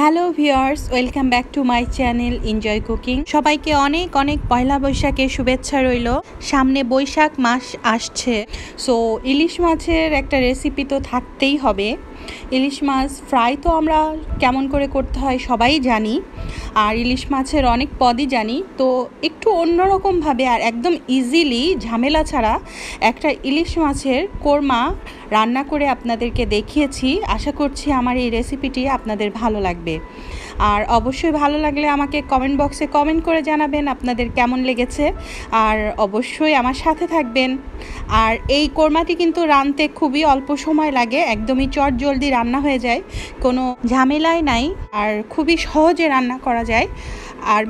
Hello viewers, welcome back to my channel enjoy cooking. সবাইকে অনেক অনেক পয়লা বৈশাখের শুভেচ্ছা রইল। সামনে বৈশাখ মাস আসছে, সো ইলিশ মাছের একটা রেসিপি তো থাকতেই হবে। ইলিশ মাছ ফ্রাই তো আমরা কেমন করে করতে হয় সবাই জানি, আর ইলিশ মাছের অনেক পদই জানি। তো একটু অন্যরকমভাবে আর একদম ইজিলি ঝামেলা ছাড়া একটা ইলিশ মাছের কোরমা রান্না করে আপনাদেরকে দেখিয়েছি। আশা করছি আমার এই রেসিপিটি আপনাদের ভালো লাগবে, আর অবশ্যই ভালো লাগলে আমাকে কমেন্ট বক্সে কমেন্ট করে জানাবেন আপনাদের কেমন লেগেছে, আর অবশ্যই আমার সাথে থাকবেন। আর এই কোরমাটি কিন্তু রাঁধতে খুবই অল্প সময় লাগে, একদমই চটজলদি রান্না হয়ে যায়, কোনো ঝামেলাই নাই, আর খুবই সহজে রান্না করা যায়। আর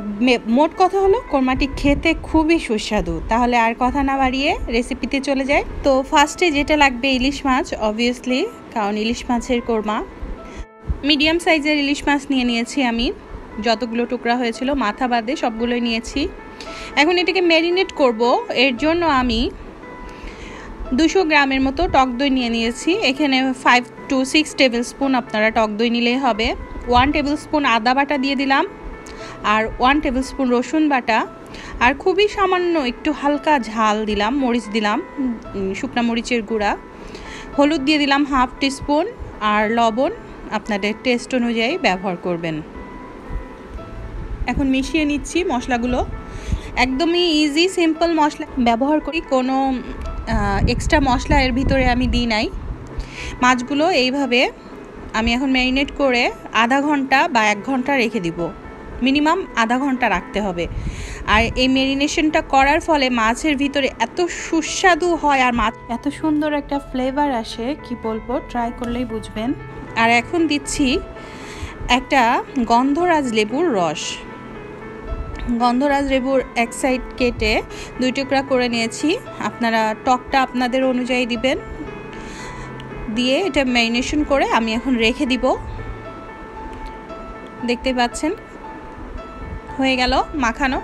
মোট কথা হলো কোরমাটি খেতে খুবই সুস্বাদু। তাহলে আর কথা না বাড়িয়ে রেসিপিতে চলে যায়। তো ফার্স্টে যেটা লাগবে ইলিশ মাছ, অবভিয়াসলি, কারণ ইলিশ মাছের কোরমা। মিডিয়াম সাইজের ইলিশ মাছ নিয়েছি আমি, যতগুলো টুকরা হয়েছিল মাথা বাদে সবগুলোই নিয়েছি। এখন এটাকে ম্যারিনেট করব। এর জন্য আমি 200 গ্রামের মতো টক দই নিয়েছি। এখানে 5 to 6 টেবিল স্পুন আপনারা টক দই নিলেই হবে। 1 টেবিল স্পুন আদা বাটা দিয়ে দিলাম, আর 1 টেবিল স্পুন রসুন বাটা, আর খুবই সামান্য একটু হালকা ঝাল দিলাম, মরিচ দিলাম, শুকনা মরিচের গুঁড়া, হলুদ দিয়ে দিলাম 1/2 টিস্পুন, আর লবণ আপনাদের টেস্ট অনুযায়ী ব্যবহার করবেন। এখন মিশিয়ে নিচ্ছি মশলাগুলো। একদমই ইজি সিম্পল মশলা ব্যবহার করি, কোনো এক্সট্রা মশলা এর ভিতরে আমি দিই নাই। মাছগুলো এইভাবে আমি এখন ম্যারিনেট করে আধা ঘন্টা বা 1 ঘন্টা রেখে দিব। মিনিমাম আধা ঘন্টা রাখতে হবে। আর এই ম্যারিনেশনটা করার ফলে মাছের ভিতরে এত সুস্বাদু হয় আর মাছ এত সুন্দর একটা ফ্লেভার আসে, কি বলবো, ট্রাই করলেই বুঝবেন। আর এখন দিচ্ছি একটা গন্ধরাজ লেবুর রস। গন্ধরাজ লেবুর এক সাইড কেটে 2 টুকরা করে নিয়েছি। আপনারা টকটা আপনাদের অনুযায়ী দিবেন। দিয়ে এটা ম্যারিনেশন করে আমি এখন রেখে দিব। দেখতে পাচ্ছেন হয়ে গেল মাখানো।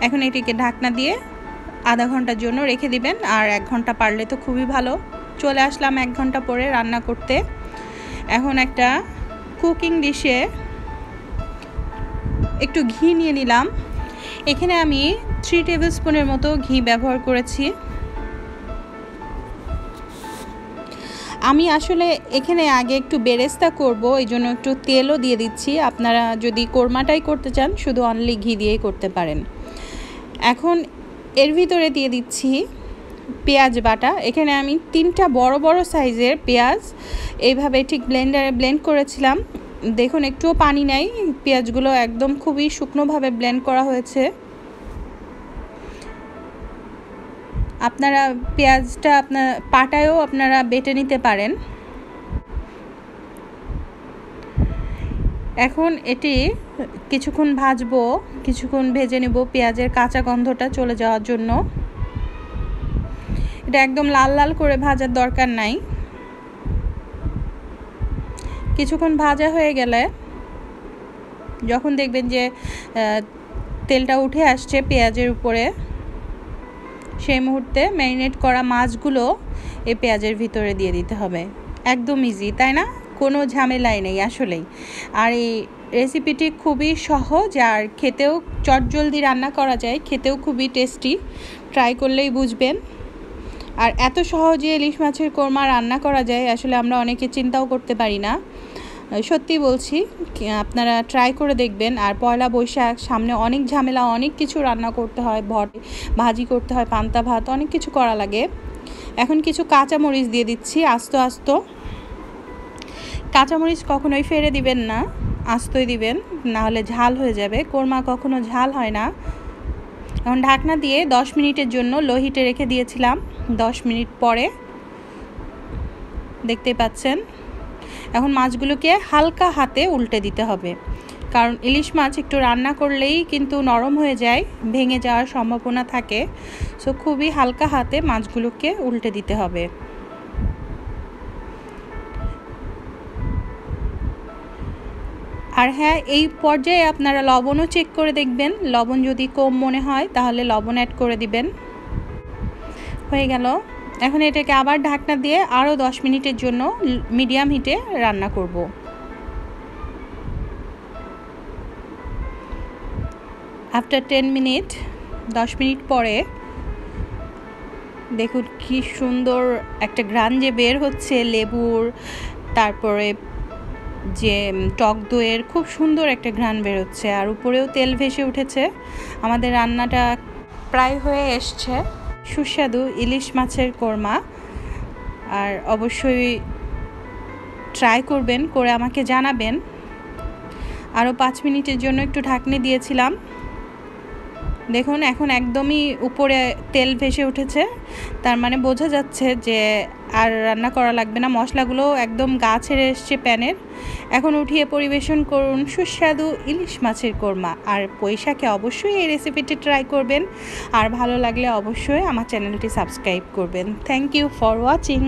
এখন এটিকে ঢাকনা দিয়ে আধা ঘন্টার জন্য রেখে দিবেন, আর 1 ঘন্টা পারলে তো খুবই ভালো। চলে আসলাম 1 ঘন্টা পরে রান্না করতে। এখন একটা কুকিং ডিশে একটু ঘি নিয়ে নিলাম। এখানে আমি 3 টেবিল স্পুনের মতো ঘি ব্যবহার করেছি। আমি আসলে এখানে আগে একটু বেরেস্তা করব, এই জন্য একটু তেলও দিয়ে দিচ্ছি। আপনারা যদি কোরমাটাই করতে চান শুধু অনলি ঘি দিয়েই করতে পারেন। এখন এর ভিতরে দিয়ে দিচ্ছি পেঁয়াজ বাটা। এখানে আমি 3টা বড় বড় সাইজের পেঁয়াজ এইভাবে ঠিক ব্লেন্ডারে ব্লেন্ড করেছিলাম। দেখুন একটুও পানি নাই, পেঁয়াজগুলো একদম খুবই শুকনোভাবে ব্লেন্ড করা হয়েছে। আপনারা পেঁয়াজটা আপনার পাটায়ও আপনারা বেটে নিতে পারেন। এখন এটি কিছুক্ষণ ভাজবো, কিছুক্ষণ ভেজে নেব পেঁয়াজের কাঁচা গন্ধটা চলে যাওয়ার জন্য। এটা একদম লাল লাল করে ভাজার দরকার নাই। কিছুক্ষণ ভাজা হয়ে গেলে যখন দেখবেন যে তেলটা উঠে আসছে পেঁয়াজের উপরে, সেই মুহূর্তে ম্যারিনেট করা মাছগুলো এই পেঁয়াজের ভিতরে দিয়ে দিতে হবে। একদম ইজি, তাই না? কোনো ঝামেলাই নেই আসলেই। আর এই রেসিপিটি খুবই সহজ, আর খেতেও চটজলদি রান্না করা যায়, খেতেও খুবই টেস্টি। ট্রাই করলেই বুঝবেন। আর এত সহজে ইলিশ মাছের কোরমা রান্না করা যায় আসলে আমরা অনেকে চিন্তাও করতে পারি না। সত্যি বলছি, আপনারা ট্রাই করে দেখবেন। আর পয়লা বৈশাখ সামনে, অনেক ঝামেলা, অনেক কিছু রান্না করতে হয়, ভাজি করতে হয়, পান্তা ভাত, অনেক কিছু করা লাগে। এখন কিছু কাঁচামরিচ দিয়ে দিচ্ছি আস্ত আস্ত। কাঁচামরিচ কখনোই ফেলে দিবেন না, আস্তই দিবেন, নাহলে ঝাল হয়ে যাবে। কোরমা কখনো ঝাল হয় না। এখন ঢাকনা দিয়ে 10 মিনিটের জন্য লো হিটে রেখে দিয়েছিলাম। 10 মিনিট পরে দেখতে পাচ্ছেন এখন মাছগুলোকে হালকা হাতে উল্টে দিতে হবে, কারণ ইলিশ মাছ একটু রান্না করলেই কিন্তু নরম হয়ে যায়, ভেঙে যাওয়ার সম্ভাবনা থাকে। সো খুবই হালকা হাতে মাছগুলোকে উল্টে দিতে হবে। আর হ্যাঁ, এই পর্যায়ে আপনারা লবণও চেক করে দেখবেন। লবণ যদি কম মনে হয় তাহলে লবণ অ্যাড করে দিবেন। হয়ে গেল। এখন এটাকে আবার ঢাকনা দিয়ে আরও 10 মিনিটের জন্য মিডিয়াম হিটে রান্না করব। আফটার 10 মিনিট 10 মিনিট পরে দেখুন কি সুন্দর একটা ঘ্রাণ যে বের হচ্ছে লেবুর, তারপরে যে টক দইয়ের খুব সুন্দর একটা ঘ্রাণ বের হচ্ছে, আর উপরেও তেল ভেসে উঠেছে। আমাদের রান্নাটা প্রায় হয়ে এসছে। সুস্বাদু ইলিশ মাছের কোরমা, আর অবশ্যই ট্রাই করবেন, করে আমাকে জানাবেন। আরও 5 মিনিটের জন্য একটু ঢাকনি দিয়েছিলাম। দেখুন এখন একদমই উপরে তেল ভেসে উঠেছে, তার মানে বোঝা যাচ্ছে যে আর রান্না করা লাগবে না। মশলাগুলো একদম গা ছেড়ে এসছে প্যানের। এখন উঠিয়ে পরিবেশন করুন সুস্বাদু ইলিশ মাছের কোরমা। আর বৈশাখে অবশ্যই এই রেসিপিটি ট্রাই করবেন, আর ভালো লাগলে অবশ্যই আমার চ্যানেলটি সাবস্ক্রাইব করবেন। Thank you for watching.